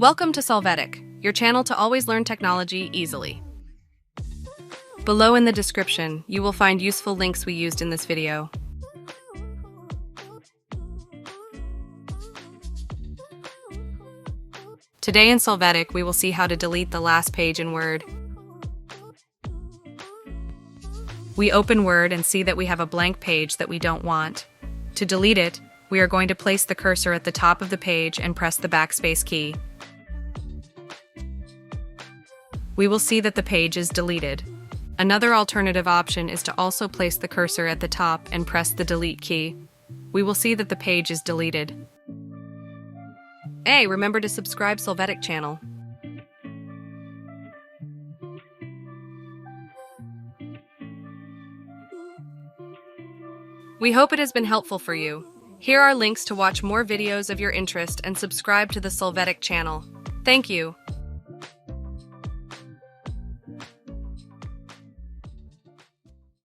Welcome to Solvetic, your channel to always learn technology easily. Below in the description, you will find useful links we used in this video. Today in Solvetic, we will see how to delete the last page in Word. We open Word and see that we have a blank page that we don't want. To delete it, we are going to place the cursor at the top of the page and press the backspace key. We will see that the page is deleted. Another alternative option is to also place the cursor at the top and press the delete key. We will see that the page is deleted. Hey, remember to subscribe Solvetic channel. We hope it has been helpful for you. Here are links to watch more videos of your interest and subscribe to the Solvetic channel. Thank you.